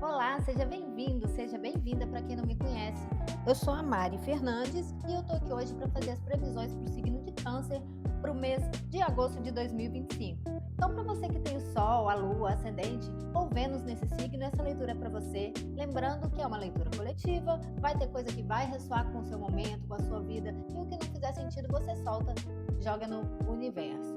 Olá, seja bem-vindo, seja bem-vinda para quem não me conhece. Eu sou a Mari Fernandes e eu tô aqui hoje para fazer as previsões para o signo de Câncer para o mês de agosto de 2025. Então, para você que tem o Sol, a Lua, Ascendente ou Vênus nesse signo, essa leitura é para você. Lembrando que é uma leitura coletiva, vai ter coisa que vai ressoar com o seu momento, com a sua vida, e o que não fizer sentido você solta, joga no universo.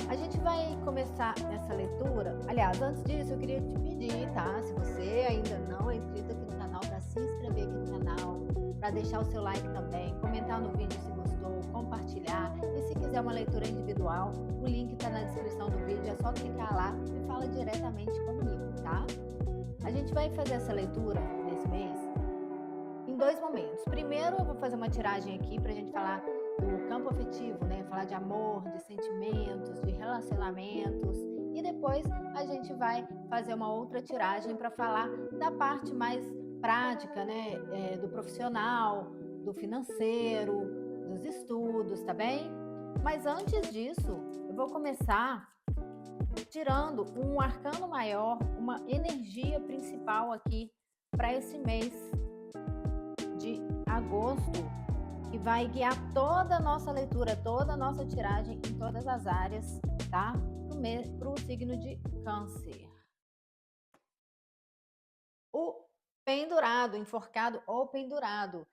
A gente vai começar essa leitura. Aliás, antes disso, eu queria te pedir, tá? Se você ainda não é inscrito aqui no canal, para se inscrever aqui no canal, para deixar o seu like também, comentar no vídeo se gostou, compartilhar. E se quiser uma leitura individual, o link está na descrição do vídeo, é só clicar lá e fala diretamente comigo, tá? A gente vai fazer essa leitura nesse mês em dois momentos. Primeiro, eu vou fazer uma tiragem aqui para a gente falar do campo afetivo, né? Falar de amor, de sentimentos, de relacionamentos. E depois a gente vai fazer uma outra tiragem para falar da parte mais prática, né? Do profissional, do financeiro, dos estudos, tá bem? Mas antes disso, eu vou começar tirando um arcano maior, uma energia principal aqui para esse mês de agosto, que vai guiar toda a nossa leitura, toda a nossa tiragem em todas as áreas, tá? Para o signo de Câncer. O pendurado, enforcado ou pendurado.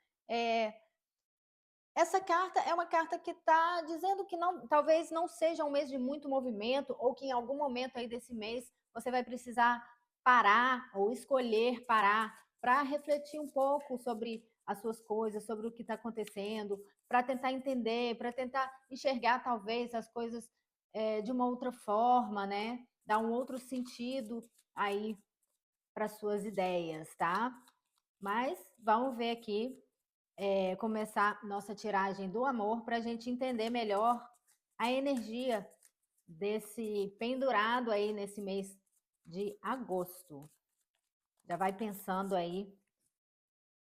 Essa carta é uma carta que está dizendo que não, talvez não seja um mês de muito movimento, ou que em algum momento aí desse mês você vai precisar parar ou escolher parar para refletir um pouco sobre as suas coisas, sobre o que está acontecendo, para tentar entender, para tentar enxergar talvez as coisas de uma outra forma, né? Dar um outro sentido aí para suas ideias, tá? Mas vamos ver aqui, começar nossa tiragem do amor para a gente entender melhor a energia desse pendurado aí nesse mês de agosto. Já vai pensando aí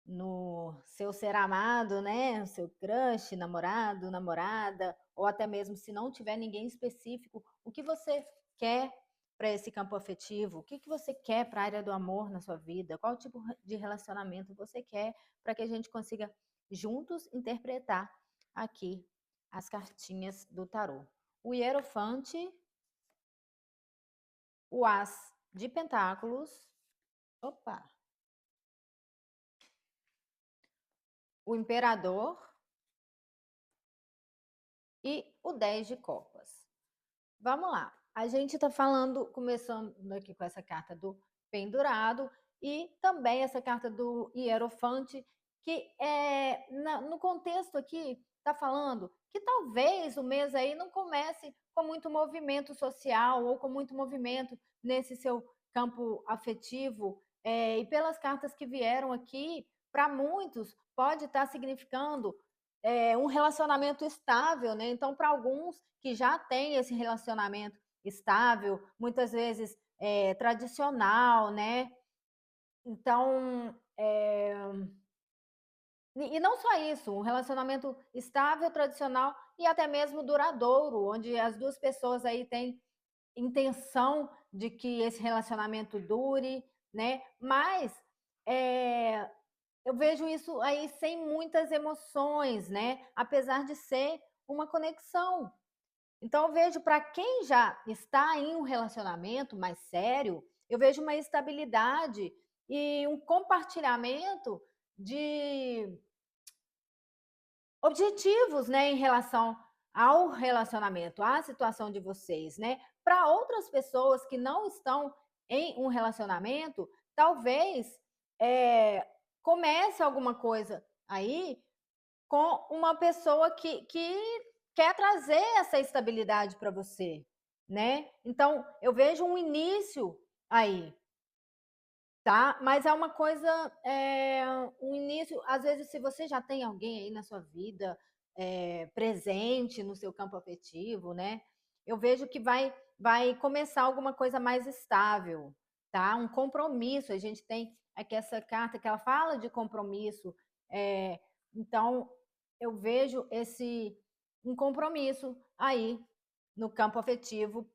no seu ser amado, né? O seu crush, namorado, namorada, ou até mesmo se não tiver ninguém específico, o que você quer para esse campo afetivo? O que você quer para a área do amor na sua vida? Qual tipo de relacionamento você quer, para que a gente consiga juntos interpretar aqui as cartinhas do tarô. O Hierofante, o As de Pentáculos, opa, o Imperador e o 10 de Copas. Vamos lá. A gente está falando, começando aqui com essa carta do pendurado e também essa carta do Hierofante, que no contexto aqui está falando que talvez o mês aí não comece com muito movimento social ou com muito movimento nesse seu campo afetivo. E pelas cartas que vieram aqui, para muitos pode estar significando um relacionamento estável, né? Então, para alguns que já têm esse relacionamento estável, muitas vezes tradicional, né? Então, e não só isso, um relacionamento estável, tradicional e até mesmo duradouro, onde as duas pessoas aí têm intenção de que esse relacionamento dure, né? Mas eu vejo isso aí sem muitas emoções, né? Apesar de ser uma conexão. Então, eu vejo para quem já está em um relacionamento mais sério, eu vejo uma estabilidade e um compartilhamento de objetivos, né, em relação ao relacionamento, à situação de vocês, né? Para outras pessoas que não estão em um relacionamento, talvez comece alguma coisa aí com uma pessoa que quer trazer essa estabilidade para você, né? Então, eu vejo um início aí, tá? Mas é uma coisa, um início, às vezes, se você já tem alguém aí na sua vida, presente no seu campo afetivo, né? Eu vejo que vai começar alguma coisa mais estável, tá? Um compromisso. A gente tem aqui essa carta que ela fala de compromisso. Então, eu vejo um compromisso aí no campo afetivo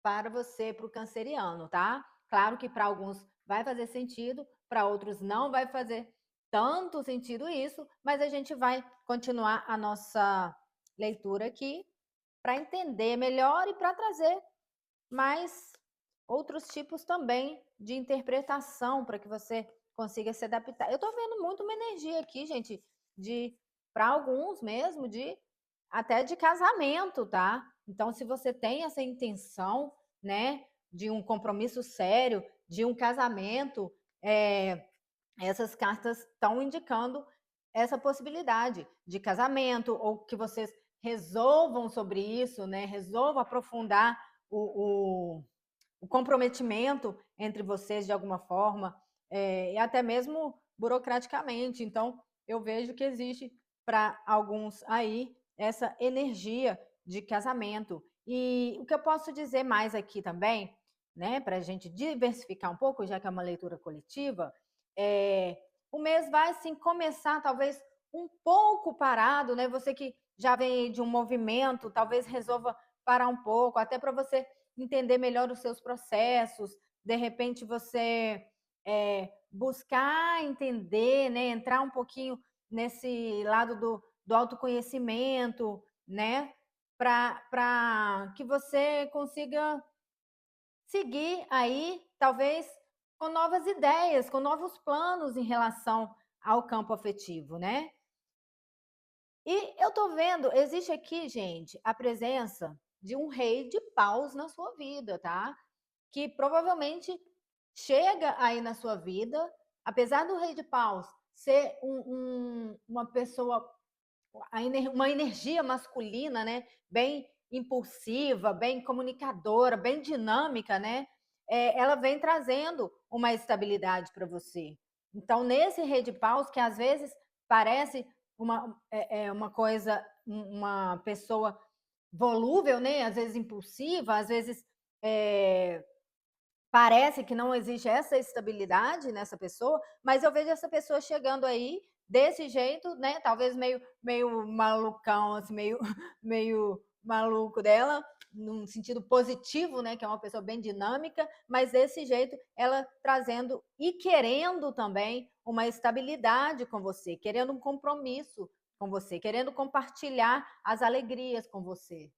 para você, para o canceriano, tá? Claro que para alguns vai fazer sentido, para outros não vai fazer tanto sentido isso, mas a gente vai continuar a nossa leitura aqui para entender melhor e para trazer mais outros tipos também de interpretação para que você consiga se adaptar. Eu estou vendo muito uma energia aqui, gente, de para alguns mesmo de até de casamento, tá? Então, se você tem essa intenção, né, de um compromisso sério, de um casamento, essas cartas estão indicando essa possibilidade de casamento ou que vocês resolvam sobre isso, né? Resolvam aprofundar o comprometimento entre vocês de alguma forma, e até mesmo burocraticamente. Então, eu vejo que existe para alguns aí essa energia de casamento. E o que eu posso dizer mais aqui também, né, para a gente diversificar um pouco, já que é uma leitura coletiva, o mês vai sim começar talvez um pouco parado, né? Você que já vem de um movimento, talvez resolva parar um pouco, até para você entender melhor os seus processos, de repente você buscar entender, né? Entrar um pouquinho nesse lado do autoconhecimento, né? Para que você consiga seguir aí, talvez, com novas ideias, com novos planos em relação ao campo afetivo, né? E eu tô vendo, existe aqui, gente, a presença de um rei de paus na sua vida, tá? Que provavelmente chega aí na sua vida, apesar do rei de paus ser uma pessoa, uma energia masculina, né? Bem impulsiva, bem comunicadora, bem dinâmica, né? Ela vem trazendo uma estabilidade para você. Então, nesse rei de paus, que às vezes parece uma coisa, uma pessoa volúvel, né? Às vezes impulsiva, às vezes parece que não existe essa estabilidade nessa pessoa, mas eu vejo essa pessoa chegando aí desse jeito, né? Talvez meio malucão, assim, meio maluco dela, num sentido positivo, né? Que é uma pessoa bem dinâmica, mas desse jeito ela trazendo e querendo também uma estabilidade com você, querendo um compromisso com você, querendo compartilhar as alegrias com você,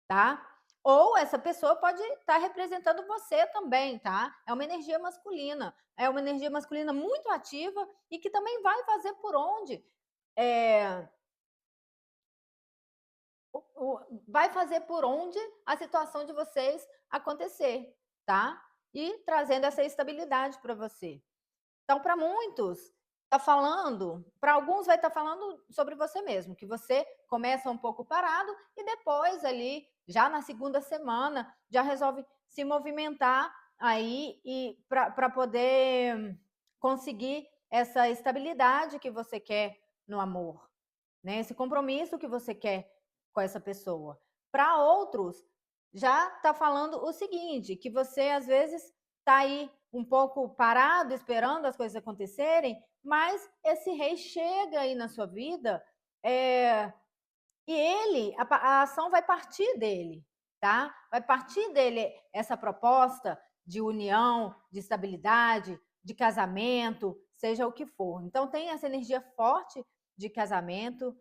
tá? Ou essa pessoa pode estar representando você também, tá? É uma energia masculina. É uma energia masculina muito ativa e que também vai fazer por onde. Vai fazer por onde a situação de vocês acontecer, tá? E trazendo essa estabilidade para você. Então, para muitos, está falando, para alguns vai estar falando sobre você mesmo, que você começa um pouco parado e depois ali, já na segunda semana, já resolve se movimentar aí e para poder conseguir essa estabilidade que você quer no amor, né? Esse compromisso que você quer com essa pessoa. Para outros, já está falando o seguinte, que você às vezes está aí um pouco parado, esperando as coisas acontecerem, mas esse rei chega aí na sua vida e a ação vai partir dele, tá? Vai partir dele essa proposta de união, de estabilidade, de casamento, seja o que for. Então tem essa energia forte de casamento,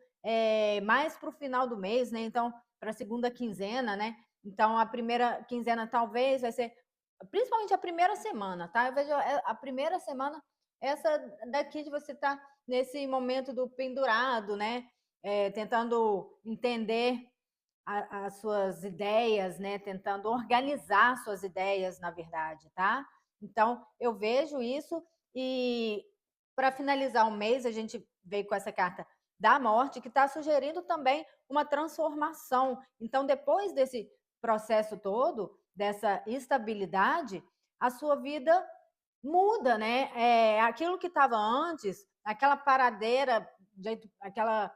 mais para o final do mês, né? Então, para a segunda quinzena, né? Então, a primeira quinzena talvez vai ser, principalmente a primeira semana, tá? Eu vejo a primeira semana, essa daqui de você estar nesse momento do pendurado, né? Tentando entender as suas ideias, né? Tentando organizar suas ideias, na verdade, tá? Então, eu vejo isso e para finalizar o mês, a gente veio com essa carta da morte, que está sugerindo também uma transformação. Então, depois desse processo todo, dessa estabilidade, a sua vida muda, né? Aquilo que estava antes, aquela paradeira, aquela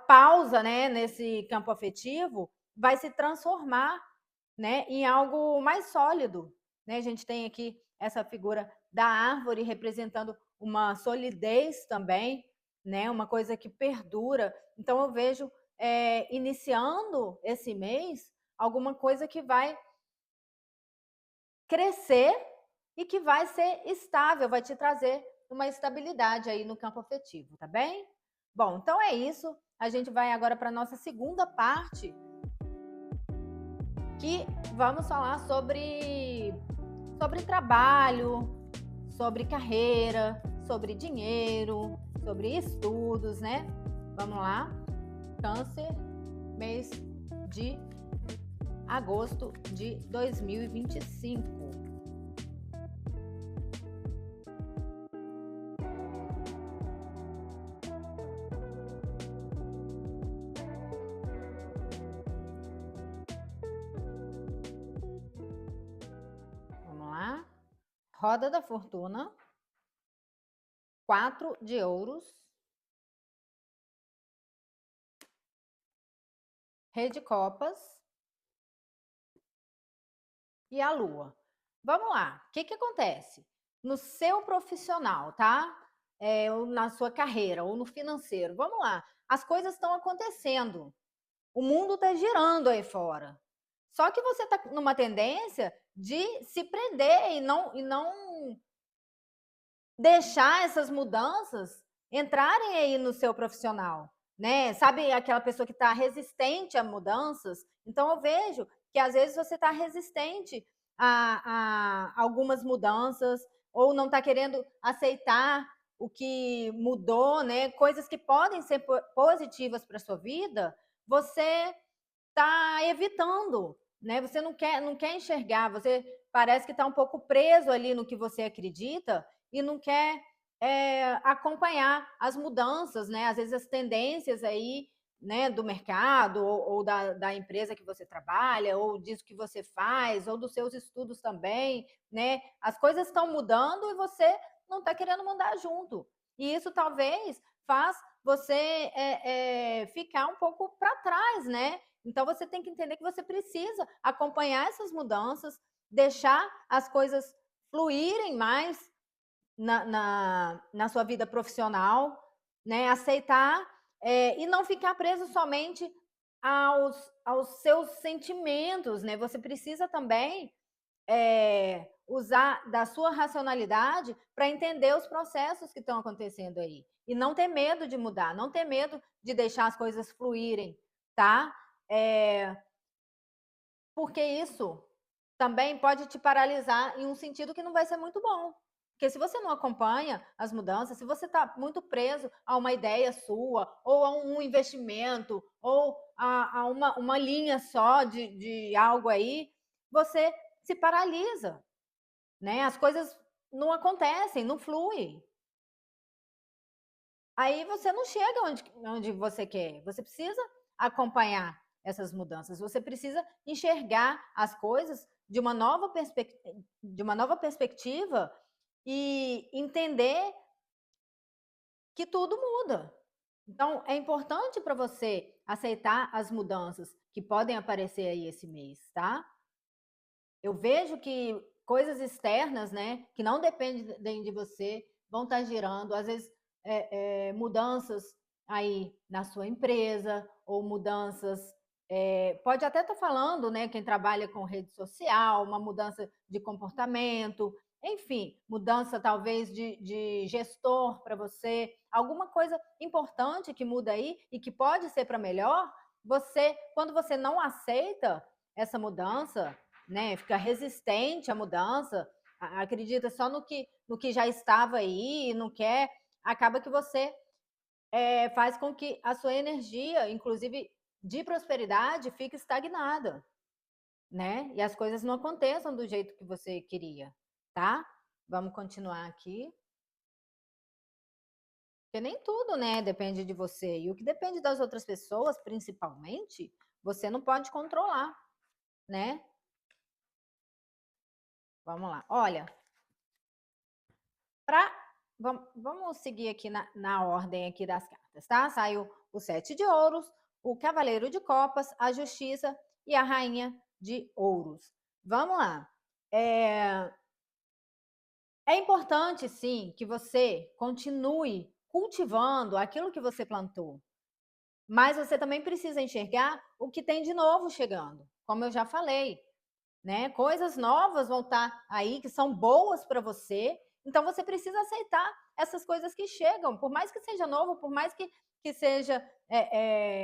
pausa, né, nesse campo afetivo, vai se transformar, né, em algo mais sólido, né? A gente tem aqui essa figura da árvore representando uma solidez também, né? Uma coisa que perdura. Então eu vejo iniciando esse mês alguma coisa que vai crescer, e que vai ser estável, vai te trazer uma estabilidade aí no campo afetivo, tá bem? Bom, então é isso. A gente vai agora para a nossa segunda parte, que vamos falar sobre trabalho, sobre carreira, sobre dinheiro, sobre estudos, né? Vamos lá. Câncer, mês de agosto de 2025. Vamos lá. Roda da fortuna, 4 de ouros, rei de copas e a lua. Vamos lá. O que acontece? No seu profissional, tá? Ou na sua carreira, ou no financeiro. Vamos lá. As coisas estão acontecendo. O mundo está girando aí fora. Só que você está numa tendência de se prender e não deixar essas mudanças entrarem aí no seu profissional, né? Sabe aquela pessoa que está resistente a mudanças? Então eu vejo que às vezes você está resistente a algumas mudanças ou não está querendo aceitar o que mudou, né? Coisas que podem ser positivas para sua vida, você está evitando, né? Você não quer enxergar, você parece que está um pouco preso ali no que você acredita e não quer acompanhar as mudanças, né? Às vezes as tendências aí, né, do mercado ou da empresa que você trabalha, ou disso que você faz, ou dos seus estudos também, né? As coisas estão mudando e você não está querendo mudar junto. E isso talvez faz você ficar um pouco para trás, né? Então você tem que entender que você precisa acompanhar essas mudanças, deixar as coisas fluírem mais na sua vida profissional, né? Aceitar e não ficar preso somente aos seus sentimentos, né? Você precisa também usar da sua racionalidade para entender os processos que estão acontecendo aí. E não ter medo de mudar, não ter medo de deixar as coisas fluírem, tá? Porque isso também pode te paralisar em um sentido que não vai ser muito bom. Porque se você não acompanha as mudanças, se você está muito preso a uma ideia sua, ou a um investimento, ou a uma linha só de algo aí, você se paralisa, né? As coisas não acontecem, não fluem. Aí você não chega onde você quer. Você precisa acompanhar essas mudanças. Você precisa enxergar as coisas de uma nova perspectiva e entender que tudo muda. Então, é importante para você aceitar as mudanças que podem aparecer aí esse mês, tá? Eu vejo que coisas externas, né, que não dependem de você, vão estar girando, às vezes mudanças aí na sua empresa, ou mudanças, pode até estar falando, né, quem trabalha com rede social, uma mudança de comportamento, enfim, mudança talvez de gestor para você, alguma coisa importante que muda aí e que pode ser para melhor, quando você não aceita essa mudança, né, fica resistente à mudança, acredita só no que já estava aí, não quer, acaba que você faz com que a sua energia, inclusive de prosperidade, fique estagnada, né? E as coisas não aconteçam do jeito que você queria, tá? Vamos continuar aqui. Porque nem tudo, né, depende de você. E o que depende das outras pessoas, principalmente, você não pode controlar, né? Vamos lá. Olha, vamos seguir aqui na ordem aqui das cartas, tá? Saiu o 7 de ouros, o cavaleiro de copas, a justiça e a rainha de ouros. Vamos lá. É importante, sim, que você continue cultivando aquilo que você plantou. Mas você também precisa enxergar o que tem de novo chegando, como eu já falei. né? Coisas novas vão estar aí que são boas para você. Então você precisa aceitar essas coisas que chegam, por mais que seja novo, por mais que seja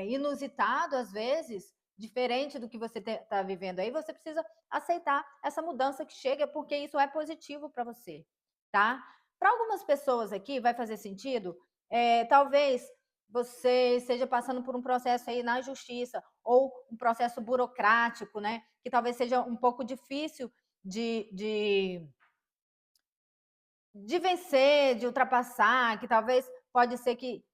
inusitado às vezes, diferente do que você está vivendo aí, você precisa aceitar essa mudança que chega, porque isso é positivo para você, tá? Para algumas pessoas aqui vai fazer sentido, talvez você esteja passando por um processo aí na justiça ou um processo burocrático, né? Que talvez seja um pouco difícil de vencer, de ultrapassar, que talvez pode ser que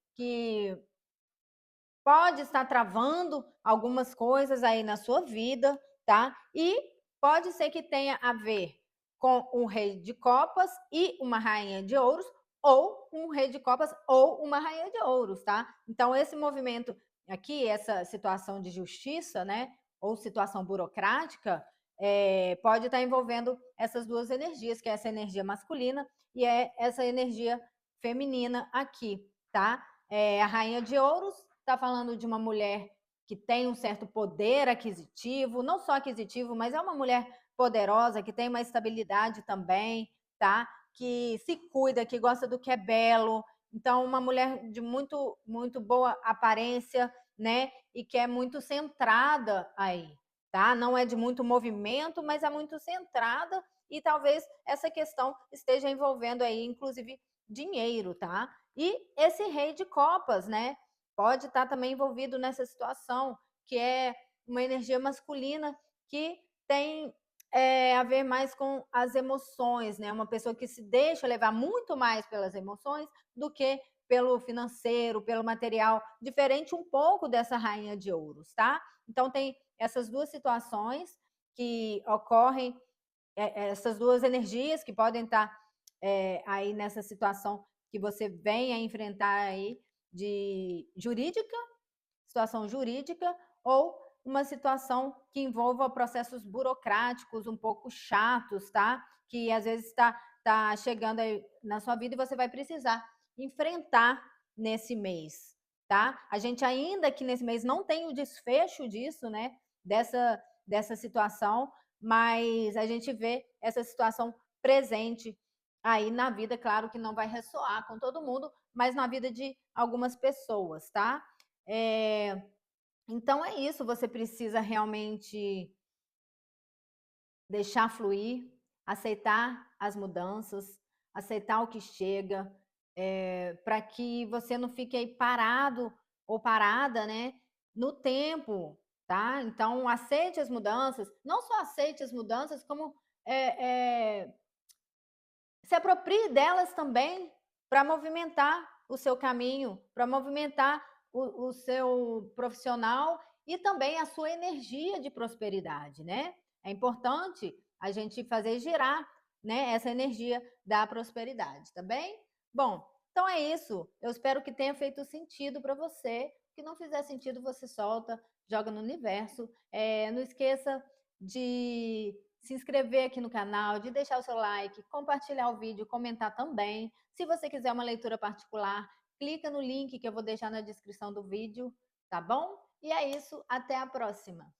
pode estar travando algumas coisas aí na sua vida, tá? E pode ser que tenha a ver com um rei de copas e uma rainha de ouros, ou um rei de copas ou uma rainha de ouros, tá? Então, esse movimento aqui, essa situação de justiça, né? Ou situação burocrática, pode estar envolvendo essas duas energias, que é essa energia masculina e é essa energia feminina aqui, tá? A rainha de ouros está falando de uma mulher que tem um certo poder aquisitivo, não só aquisitivo, mas é uma mulher poderosa, que tem uma estabilidade também, tá? Que se cuida, que gosta do que é belo. Então, uma mulher de muito boa aparência, né? E que é muito centrada aí, tá? Não é de muito movimento, mas é muito centrada e talvez essa questão esteja envolvendo aí, inclusive, dinheiro, tá? E esse rei de copas, né? Pode estar também envolvido nessa situação, que é uma energia masculina que tem a ver mais com as emoções, né? Uma pessoa que se deixa levar muito mais pelas emoções do que pelo financeiro, pelo material, diferente um pouco dessa rainha de ouros, tá? Então tem essas duas situações que ocorrem, essas duas energias que podem estar aí nessa situação que você vem a enfrentar aí de jurídica, situação jurídica, ou uma situação que envolva processos burocráticos um pouco chatos, tá? Que às vezes tá chegando aí na sua vida e você vai precisar enfrentar nesse mês, tá? A gente ainda aqui nesse mês não tem o desfecho disso, né? Dessa situação, mas a gente vê essa situação presente aí na vida, claro que não vai ressoar com todo mundo, mas na vida de algumas pessoas, tá? Então é isso, você precisa realmente deixar fluir, aceitar as mudanças, aceitar o que chega, para que você não fique aí parado ou parada, né, no tempo, tá? Então aceite as mudanças, não só aceite as mudanças, como se aproprie delas também para movimentar o seu caminho, para movimentar o seu profissional e também a sua energia de prosperidade, né? É importante a gente fazer girar, né, essa energia da prosperidade, tá bem? Bom, então é isso. Eu espero que tenha feito sentido para você. Se não fizer sentido, você solta, joga no universo. Não esqueça de se inscrever aqui no canal, de deixar o seu like, compartilhar o vídeo, comentar também. Se você quiser uma leitura particular, clica no link que eu vou deixar na descrição do vídeo, tá bom? E é isso, até a próxima!